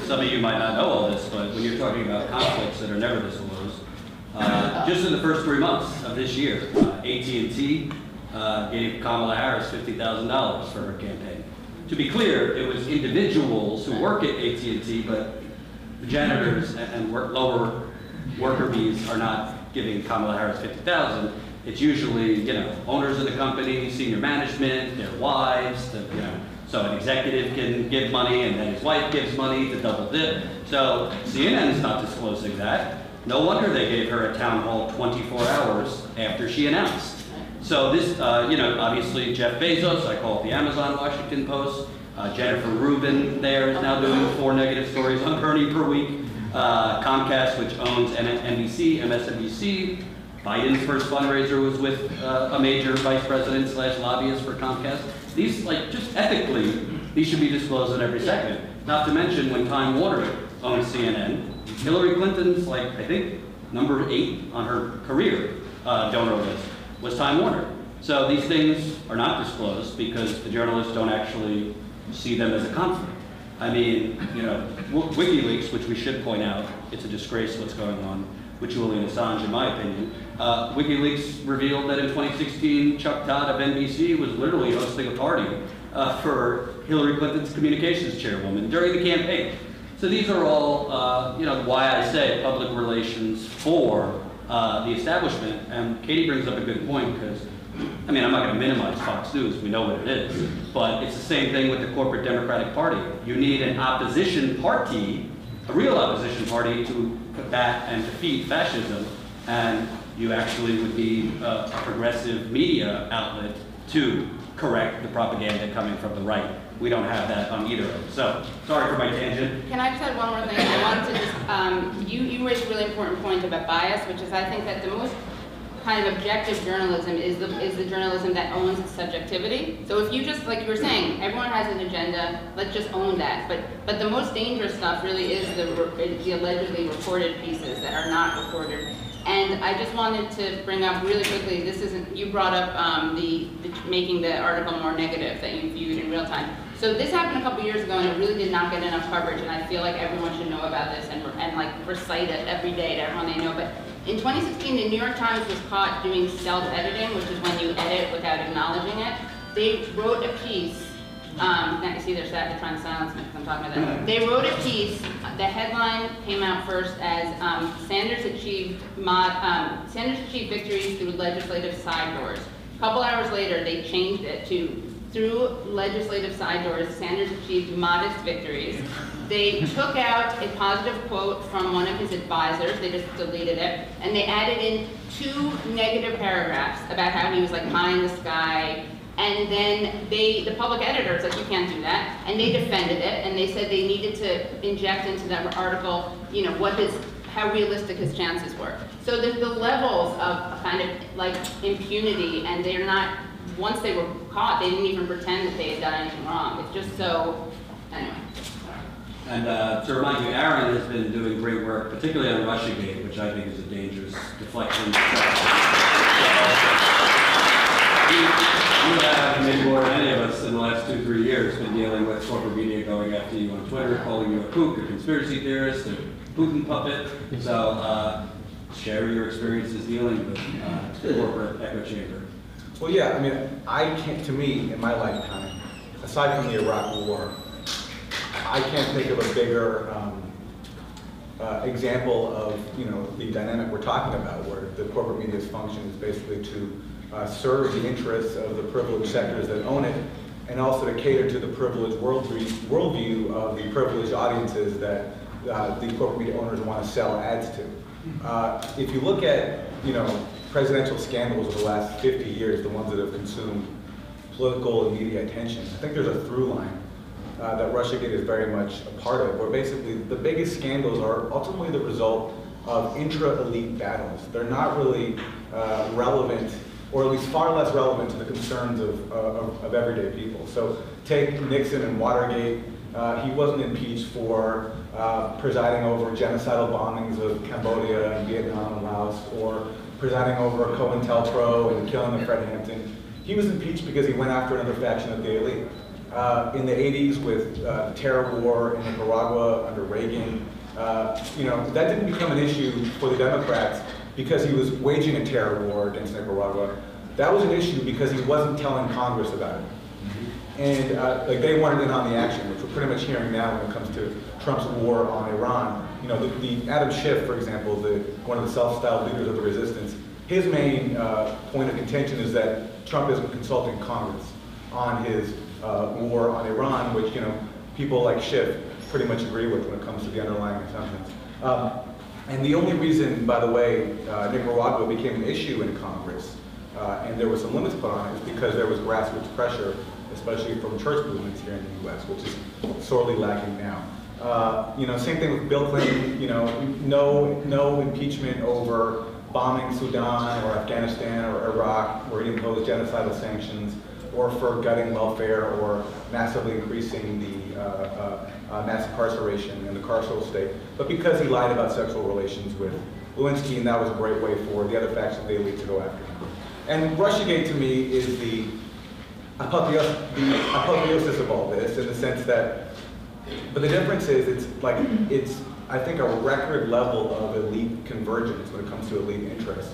some of you might not know all this, but when you're talking about conflicts that are never disclosed, just in the first 3 months of this year, AT&T gave Kamala Harris $50,000 for her campaign. To be clear, it was individuals who work at AT&T, but the janitors and lower worker bees are not giving Kamala Harris $50,000. It's usually, owners of the company, senior management, their wives, so an executive can give money and then his wife gives money to double dip. So CNN's not disclosing that. No wonder they gave her a town hall 24 hours after she announced. So this, obviously Jeff Bezos, I call it the Amazon Washington Post. Jennifer Rubin there is now doing 4 negative stories on Bernie per week. Comcast, which owns NBC, MSNBC. Biden's first fundraiser was with a major vice president / lobbyist for Comcast. These, just ethically, these should be disclosed in every segment. Not to mention when Time Warner owns CNN, Hillary Clinton's, I think, number 8 on her career donor list was Time Warner. So these things are not disclosed because the journalists don't actually see them as a conflict. I mean, WikiLeaks, which we should point out, it's a disgrace what's going on with Julian Assange, in my opinion. WikiLeaks revealed that in 2016, Chuck Todd of NBC was literally hosting a party for Hillary Clinton's communications chairwoman during the campaign. So these are all, why I say public relations for the establishment. And Katie brings up a good point because, I'm not going to minimize Fox News, we know what it is, but it's the same thing with the corporate Democratic Party. You need an opposition party, a real opposition party to combat and defeat fascism, and you actually would need a progressive media outlet to correct the propaganda coming from the right. We don't have that on either of them. So, sorry for my tangent. Can I just add one more thing? I wanted to just, you raised a really important point about bias, which is I think that the most kind of objective journalism is the journalism that owns its subjectivity. So if you just, like you were saying, everyone has an agenda, let's just own that. But the most dangerous stuff really is the allegedly reported pieces that are not reported. And I just wanted to bring up really quickly, you brought up making the article more negative that you viewed in real time. So this happened a couple years ago and it really did not get enough coverage, and I feel like everyone should know about this and recite it every day to everyone they know. But in 2016, the New York Times was caught doing self-editing, which is when you edit without acknowledging it. They wrote a piece, now you see they're trying to silence me because I'm talking about that. They wrote a piece, the headline came out first as Sanders achieved victories through legislative side doors. A couple hours later, they changed it to through legislative side doors, Sanders achieved modest victories. They took out a positive quote from one of his advisors, they just deleted it, and they added in 2 negative paragraphs about how he was pie in the sky, and then the public editor was like, you can't do that, and they defended it, and they said they needed to inject into that article, how realistic his chances were. So there's the levels of kind of impunity, and they're not, once they were caught, they didn't even pretend that they had done anything wrong. It's just so, anyway. And to remind you, Aaron has been doing great work, particularly on RussiaGate, which I think is a dangerous deflection. You have, maybe more than any of us in the last 2-3 years, been dealing with corporate media going after you on Twitter, calling you a kook, a conspiracy theorist, a Putin puppet. So share your experiences dealing with the corporate echo chamber. Well, yeah, I can't, to me, in my lifetime, aside from the Iraq War, I can't think of a bigger example of, the dynamic we're talking about, where the corporate media's function is basically to serve the interests of the privileged sectors that own it, and also to cater to the privileged worldview of the privileged audiences that the corporate media owners want to sell ads to. If you look at, presidential scandals of the last 50 years, the ones that have consumed political and media attention, I think there's a through line that RussiaGate is very much a part of, where basically the biggest scandals are ultimately the result of intra-elite battles. They're not really relevant, or at least far less relevant to the concerns of everyday people. So take Nixon and Watergate. He wasn't impeached for presiding over genocidal bombings of Cambodia and Vietnam and Laos, or presiding over COINTELPRO and killing of Fred Hampton. He was impeached because he went after another faction of the elite. in the 80s with the terror war in Nicaragua under Reagan. That didn't become an issue for the Democrats because he was waging a terror war against Nicaragua. That was an issue because he wasn't telling Congress about it. And they wanted in on the action, which we're pretty much hearing now when it comes to Trump's war on Iran. The Adam Schiff, for example, one of the self-styled leaders of the resistance, his main point of contention is that Trump isn't consulting Congress on his war on Iran, which people like Schiff pretty much agree with when it comes to the underlying assumptions. And the only reason, by the way, Nicaragua became an issue in Congress, and there were some limits put on it, is because there was grassroots pressure, especially from church movements here in the U.S., which is sorely lacking now. Same thing with Bill Clinton. No impeachment over bombing Sudan or Afghanistan or Iraq, where he imposed genocidal sanctions, or for gutting welfare, or massively increasing the mass incarceration in the carceral state, but because he lied about sexual relations with Lewinsky, and that was a great way for the other factions of the elite to go after him. And RussiaGate to me is the apotheosis of all this, in the sense that, but the difference is it's I think a record level of elite convergence when it comes to elite interests,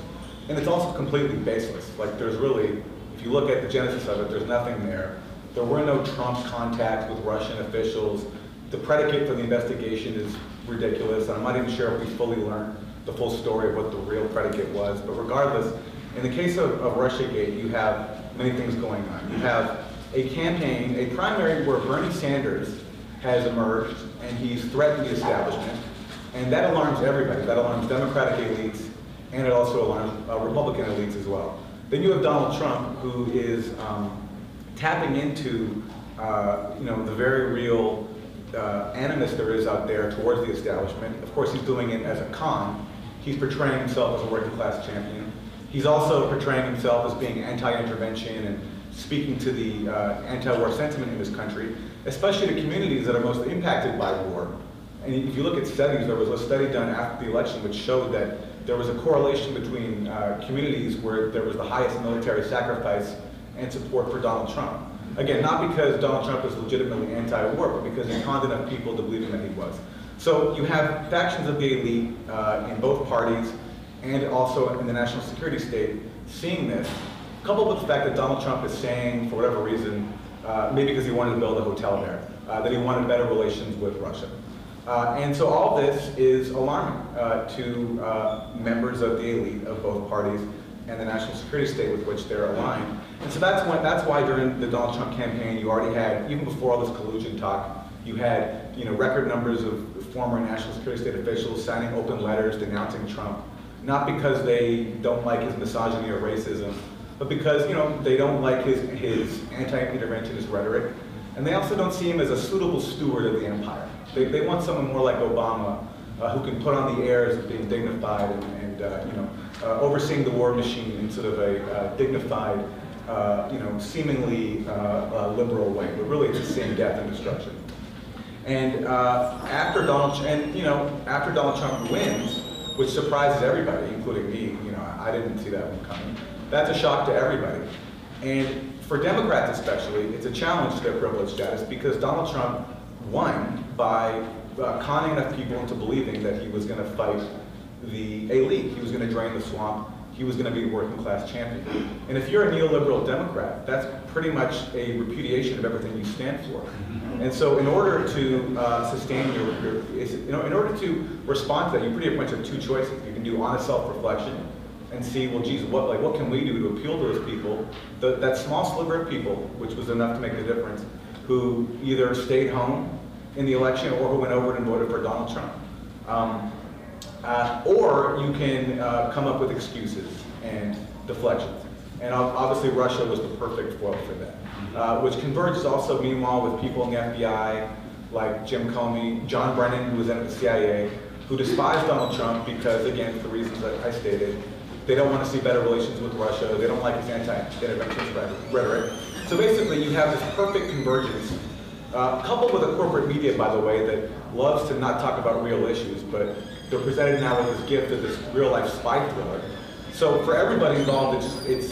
and it's also completely baseless. There's really, if you look at the genesis of it, there's nothing there. There were no Trump contacts with Russian officials. The predicate for the investigation is ridiculous, and I'm not even sure if we fully learned the full story of what the real predicate was. But regardless, in the case of RussiaGate, you have many things going on. You have a campaign, a primary where Bernie Sanders has emerged, and he's threatened the establishment, and that alarms everybody. That alarms Democratic elites, and it also alarms Republican elites as well. Then you have Donald Trump, who is tapping into the very real animus there is out there towards the establishment. Of course, he's doing it as a con. He's portraying himself as a working class champion. He's also portraying himself as being anti-intervention and speaking to the anti-war sentiment in this country, especially the communities that are most impacted by war. And if you look at studies, there was a study done after the election which showed that there was a correlation between communities where there was the highest military sacrifice and support for Donald Trump. Again, not because Donald Trump is legitimately anti-war, but because he conned enough people to believe that he was. So you have factions of the elite in both parties, and also in the national security state, seeing this, coupled with the fact that Donald Trump is saying, for whatever reason, maybe because he wanted to build a hotel there, that he wanted better relations with Russia. And so all this is alarming to members of the elite of both parties and the national security state with which they're aligned. And so that's why during the Donald Trump campaign, you already had, even before all this collusion talk, you had record numbers of former national security state officials signing open letters denouncing Trump, not because they don't like his misogyny or racism, but because they don't like his anti-interventionist rhetoric, and they also don't see him as a suitable steward of the empire. They want someone more like Obama, who can put on the airs of being dignified and overseeing the war machine in sort of a dignified, seemingly liberal way, but really it's the same death and destruction. And after Donald Trump wins, which surprises everybody, including me, I didn't see that one coming. That's a shock to everybody. And for Democrats especially, it's a challenge to their privileged status because Donald Trump won by conning enough people into believing that he was going to fight the elite. He was going to drain the swamp. He was going to be a working class champion. And if you're a neoliberal Democrat, that's pretty much a repudiation of everything you stand for. And so in order to sustain in order to respond to that, you pretty much have two choices. You can do honest self-reflection and see, well, geez, what can we do to appeal to those people, that small sliver of people, which was enough to make the difference, who either stayed home in the election or who went over and voted for Donald Trump. Or you can come up with excuses and deflections. And obviously Russia was the perfect foil for that, which converges also, meanwhile, with people in the FBI, like Jim Comey, John Brennan, who was in the CIA, who despised Donald Trump because, again, for the reasons that I stated, they don't want to see better relations with Russia, they don't like his anti-interventionist rhetoric. So basically you have this perfect convergence, coupled with a corporate media, by the way, that loves to not talk about real issues, but they're presented now with this gift of this real-life spy thriller. So for everybody involved, it's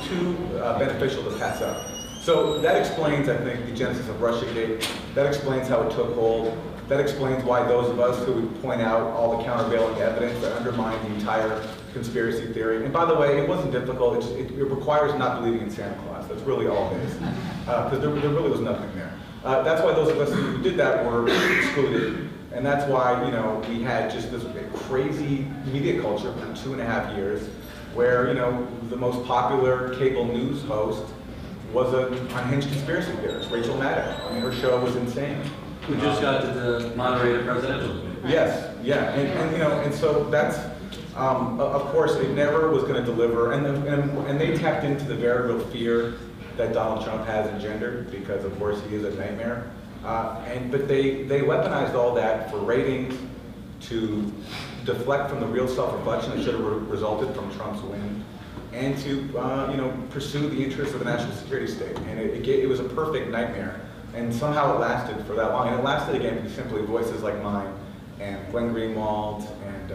too beneficial to pass up. So that explains, I think, the genesis of RussiaGate. That explains how it took hold. That explains why those of us who would point out all the countervailing evidence that undermine the entire conspiracy theory. And by the way, it wasn't difficult. It requires not believing in Santa Claus. That's really all it is. Because there really was nothing there. That's why those of us who did that were excluded. And that's why, you know, we had just this crazy media culture for 2.5 years where, you know, the most popular cable news host was an unhinged conspiracy theorist, Rachel Maddow. I mean, her show was insane. Who just got to moderate a presidential debate. Yes, yeah, and you know, and so that's, of course, it never was going to deliver, and they tapped into the very real fear that Donald Trump has engendered, because of course he is a nightmare, but they weaponized all that for ratings, to deflect from the real self-reflection that should have resulted from Trump's win, and to you know, pursue the interests of the national security state, and it was a perfect nightmare. And somehow it lasted for that long. And it lasted again because simply voices like mine and Glenn Greenwald and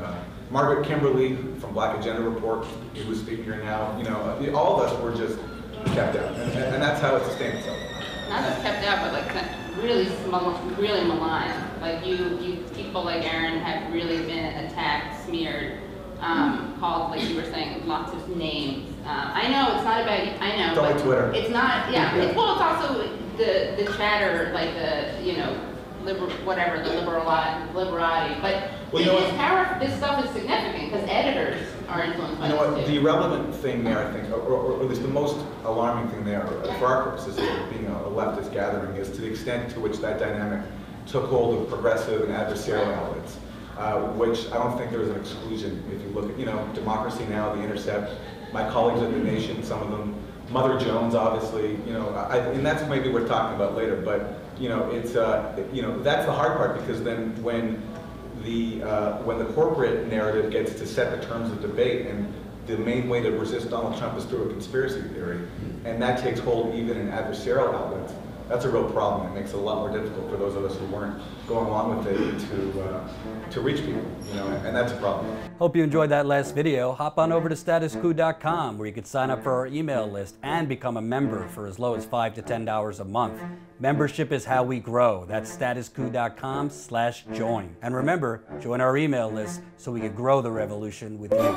Margaret Kimberly from Black Agenda Report, who is speaking here now, you know, all of us were just kept out. And that's how it sustained itself. Not just kept out, but like really maligned. Like you people like Aaron have really been attacked, smeared, called, like you were saying, lots of names. I know it's not about you. I know. Don't like Twitter. It's not. Yeah. It's also the chatter, like the, you know, the liberati. But well, you know this stuff is significant because editors are influenced by you know this what, too. the irrelevant thing there, I think, or at least the most alarming thing there, for our purposes of being a leftist gathering, is to the extent to which that dynamic took hold of progressive and adversarial outlets, which I don't think there was an exclusion. If you look at, you know, Democracy Now!, The Intercept, my colleagues at The Nation, some of them, Mother Jones, obviously, you know, and that's maybe we're talking about later, but, you know, it's, you know, that's the hard part, because then when the corporate narrative gets to set the terms of debate, and the main way to resist Donald Trump is through a conspiracy theory, and that takes hold even in adversarial outlets, that's a real problem. It makes it a lot more difficult for those of us who weren't going along with it to reach people, you know, and that's a problem. Hope you enjoyed that last video. Hop on over to statusquo.com, where you can sign up for our email list and become a member for as low as $5 to $10 a month. Membership is how we grow. That's statusquo.com/join. And remember, join our email list so we can grow the revolution with you.